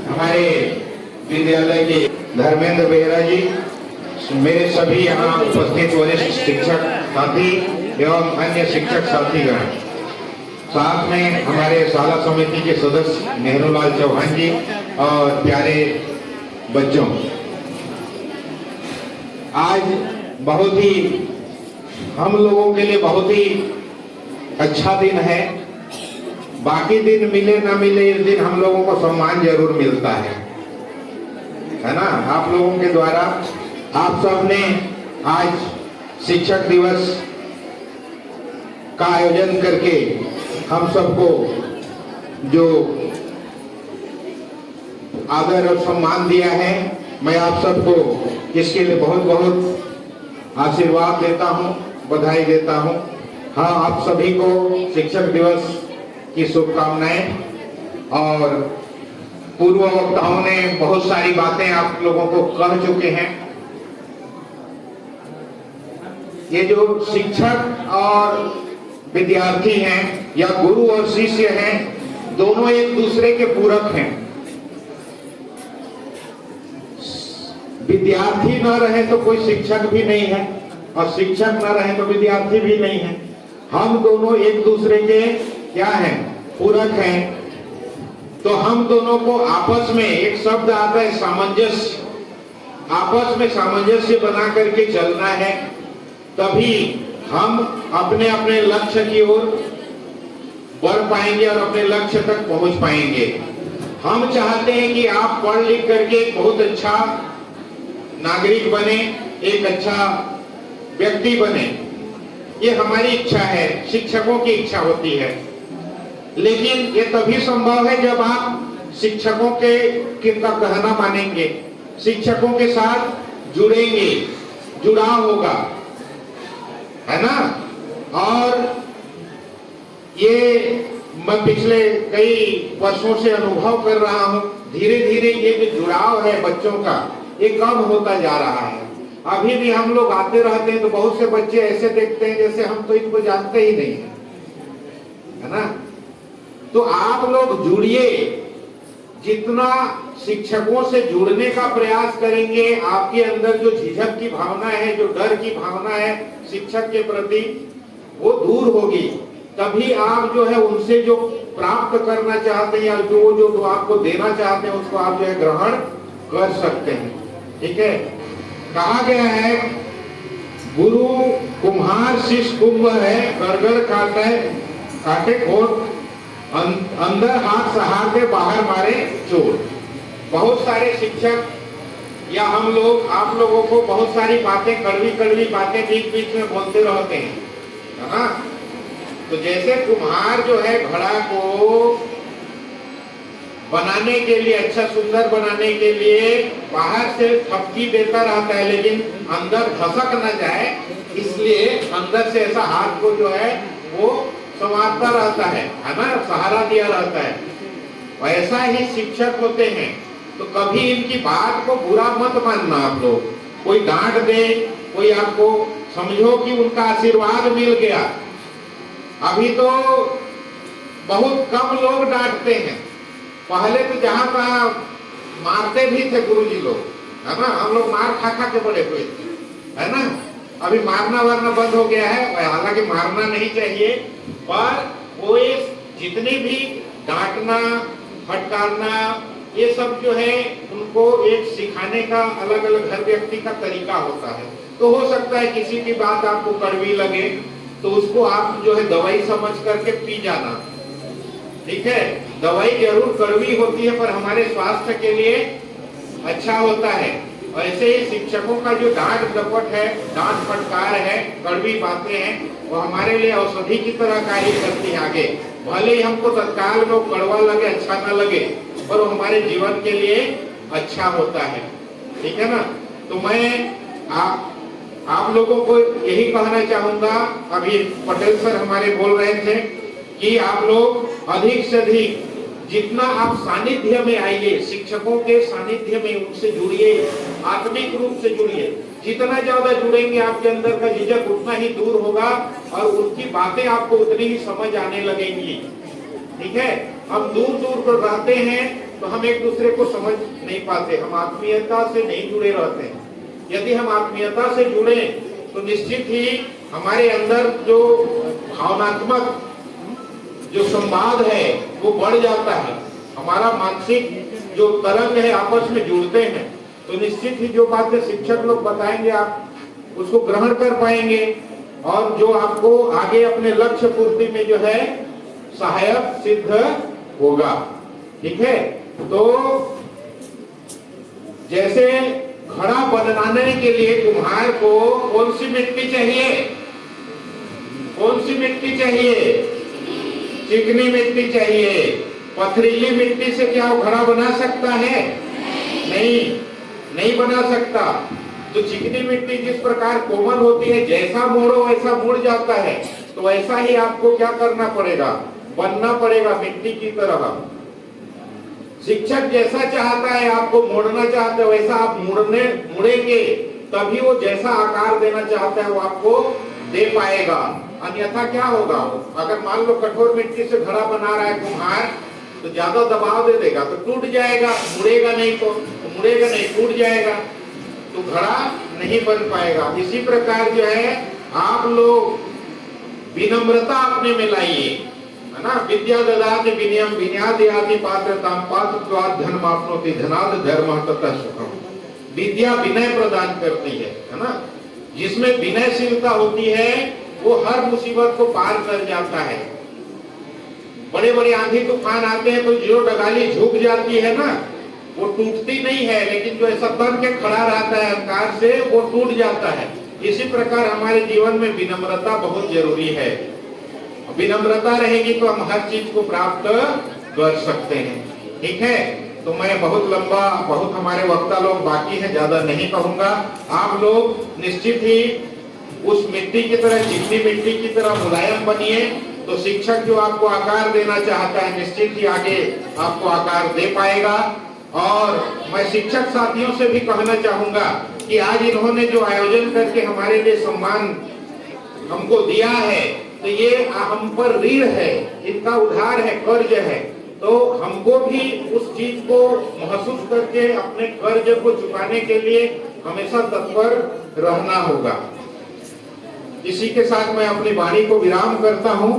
हमारे विद्यालय के धर्मेंद्र बेहरा जी, मेरे सभी यहाँ उपस्थित वरिष्ठ शिक्षक साथी एवं अन्य शिक्षक साथीगण, साथ में हमारे शाला समिति के सदस्य नेहरूलाल चौहान जी और प्यारे बच्चों, आज बहुत ही हम लोगों के लिए बहुत ही अच्छा दिन है। बाकी दिन मिले ना मिले, इस दिन हम लोगों को सम्मान जरूर मिलता है ना। आप लोगों के द्वारा आप सब ने आज शिक्षक दिवस का आयोजन करके हम सबको जो आदर और सम्मान दिया है, मैं आप सबको इसके लिए बहुत बहुत आशीर्वाद देता हूं, बधाई देता हूं। हाँ, आप सभी को शिक्षक दिवस की शुभकामनाएं। और पूर्व वक्ताओं ने बहुत सारी बातें आप लोगों को कह चुके हैं। ये जो शिक्षक और विद्यार्थी हैं या गुरु और शिष्य हैं, दोनों एक दूसरे के पूरक हैं। विद्यार्थी न रहे तो कोई शिक्षक भी नहीं है और शिक्षक न रहे तो विद्यार्थी भी नहीं है। हम दोनों एक दूसरे के क्या हैं? पूरक हैं। तो हम दोनों को आपस में, एक शब्द आता है सामंजस्य, आपस में सामंजस्य बना करके चलना है, तभी हम अपने अपने लक्ष्य की ओर बढ़ पाएंगे और अपने लक्ष्य तक पहुंच पाएंगे। हम चाहते हैं कि आप पढ़ लिख करके बहुत अच्छा नागरिक बने, एक अच्छा व्यक्ति बने, ये हमारी इच्छा है, शिक्षकों की इच्छा होती है। लेकिन ये तभी संभव है जब आप शिक्षकों के का कहना मानेंगे, शिक्षकों के साथ जुड़ेंगे, जुड़ाव होगा, है ना। और ये मैं पिछले कई वर्षों से अनुभव कर रहा हूं, धीरे धीरे ये जो जुड़ाव है बच्चों का, ये कम होता जा रहा है। अभी भी हम लोग आते रहते हैं तो बहुत से बच्चे ऐसे देखते हैं जैसे हम तो इनको जानते ही नहीं है ना। तो आप लोग जुड़िए, जितना शिक्षकों से जुड़ने का प्रयास करेंगे, आपके अंदर जो झिझक की भावना है, जो डर की भावना है शिक्षक के प्रति, वो दूर होगी। तभी आप जो है उनसे जो प्राप्त करना चाहते हैं या जो आपको देना चाहते हैं उसको आप जो है ग्रहण कर सकते हैं। ठीक है, कहा गया है गुरु कुम्हार शिष्य कुंभ है, गड़गड़ काटे खोट, अंदर हाथ सहारते बाहर मारे चोर। बहुत सारे शिक्षक या हम लोग आप लोगों को बहुत सारी बातें, कड़वी कड़वी बातें बीच बीच में बोलते रहते हैं, है ना। तो जैसे कुम्हार जो है घड़ा को बनाने के लिए, अच्छा सुंदर बनाने के लिए बाहर से थपकी देता रहता है, लेकिन अंदर धसक न जाए इसलिए अंदर से ऐसा हाथ को जो है वो संवारता रहता है ना, सहारा दिया रहता है। वैसा ही शिक्षक होते हैं। तो कभी इनकी बात को बुरा मत मानना आप लोग। कोई डांट दे, कोई आपको समझो कि उनका आशीर्वाद मिल गया। अभी तो बहुत कम लोग डांटते हैं, पहले तो जहां तहां मारते भी थे गुरुजी लोग, है ना। हम लोग मार खा खा के बड़े हुए थे, है ना। अभी मारना वारना बंद हो गया है, हालांकि मारना नहीं चाहिए, पर वो जितनी भी डांटना फटकारना ये सब जो है उनको एक सिखाने का अलग अलग हर व्यक्ति का तरीका होता है। तो हो सकता है किसी की बात आपको कड़वी लगे तो उसको आप जो है दवाई समझ करके पी जाना। ठीक है, दवाई जरूर कड़वी होती है पर हमारे स्वास्थ्य के लिए अच्छा होता है। ऐसे ही शिक्षकों का जो डांट डपट है, डांट फटकार है, कड़वी बातें हैं, वो हमारे लिए औषधि की तरह कार्य करती है आगे। भले ही हमको तत्काल में कड़वा लगे, अच्छा ना लगे, पर वो हमारे जीवन के लिए अच्छा होता है। ठीक है ना। तो मैं आप लोगों को यही कहना चाहूंगा, अभी पटेल सर हमारे बोल रहे थे कि आप लोग अधिक से अधिक जितना आप सानिध्य में आइए, शिक्षकों के सानिध्य में उनसे जुड़िए, आत्मिक रूप से जुड़िए। जितना ज्यादा जुड़ेंगे आपके अंदर का झिझक उतना ही दूर होगा और उनकी बातें आपको उतनी ही समझ आने लगेंगी। ठीक है, हम दूर दूर पर रहते हैं तो हम एक दूसरे को समझ नहीं पाते, हम आत्मीयता से नहीं जुड़े रहते हैं। यदि हम आत्मीयता से जुड़े तो निश्चित ही हमारे अंदर जो भावनात्मक जो संवाद है वो बढ़ जाता है, हमारा मानसिक जो तरंग है आपस में जुड़ते हैं, तो निश्चित ही जो बातें शिक्षक लोग बताएंगे आप उसको ग्रहण कर पाएंगे और जो आपको आगे अपने लक्ष्य पूर्ति में जो है सहायक सिद्ध होगा। ठीक है, तो जैसे घड़ा बनाने के लिए कुम्हार को कौन सी मिट्टी चाहिए? कौन सी मिट्टी चाहिए? चिकनी मिट्टी चाहिए। पथरीली मिट्टी से क्या वो घड़ा बना सकता है? नहीं बना सकता। तो चिकनी मिट्टी जिस प्रकार कोमल होती है, जैसा मोड़ो वैसा मुड़ जाता है, तो वैसा ही आपको क्या करना पड़ेगा? बनना पड़ेगा मिट्टी की तरह। शिक्षक जैसा चाहता है, आपको मोड़ना चाहते हो, वैसा आप मुड़ेंगे तभी वो जैसा आकार देना चाहता है वो आपको दे पाएगा। अन्यथा क्या होगा? अगर मान लो कठोर मिट्टी से घड़ा बना रहा है कुम्हार, तो ज्यादा दबाव दे देगा तो टूट जाएगा, मुड़ेगा नहीं, तो मुड़ेगा नहीं, टूट जाएगा, तो घड़ा नहीं बन पाएगा। इसी प्रकार जो है आप लोग विनम्रता अपने में लाइए, है ना। विद्या ददाति विनयम विनयादि पात्रताम पात्रत्वात् धर्माप्नोति धनाद धर्मः ततः सुखम्। विद्या विनय प्रदान करती है ना। जिसमें विनयशीलता होती है वो हर मुसीबत को पार कर जाता है। बड़े बड़े आंधी तूफान आते हैं तो जो डगाली झुक जाती है ना, वो टूटती नहीं है, लेकिन जो ऐसा तन के खड़ा रहता है अहंकार से, वो टूट जाता है। इसी प्रकार हमारे जीवन में विनम्रता बहुत जरूरी है। विनम्रता रहेगी तो हम हर चीज को प्राप्त कर सकते हैं। ठीक है, तो मैं बहुत हमारे वक्ता लोग बाकी है, ज्यादा नहीं कहूंगा। आप लोग निश्चित ही उस मिट्टी की तरह, चिकनी मिट्टी की तरह मुलायम बनिए, तो शिक्षक जो आपको आकार देना चाहता है निश्चित ही आगे आपको आकार दे पाएगा। और मैं शिक्षक साथियों से भी कहना चाहूंगा कि आज इन्होंने जो आयोजन करके हमारे लिए सम्मान हमको दिया है, तो ये हम पर ऋण है, इनका उधार है, कर्ज है। तो हमको भी उस चीज को महसूस करके अपने कर्ज को चुकाने के लिए हमेशा तत्पर रहना होगा। इसी के साथ मैं अपनी वाणी को विराम करता हूँ।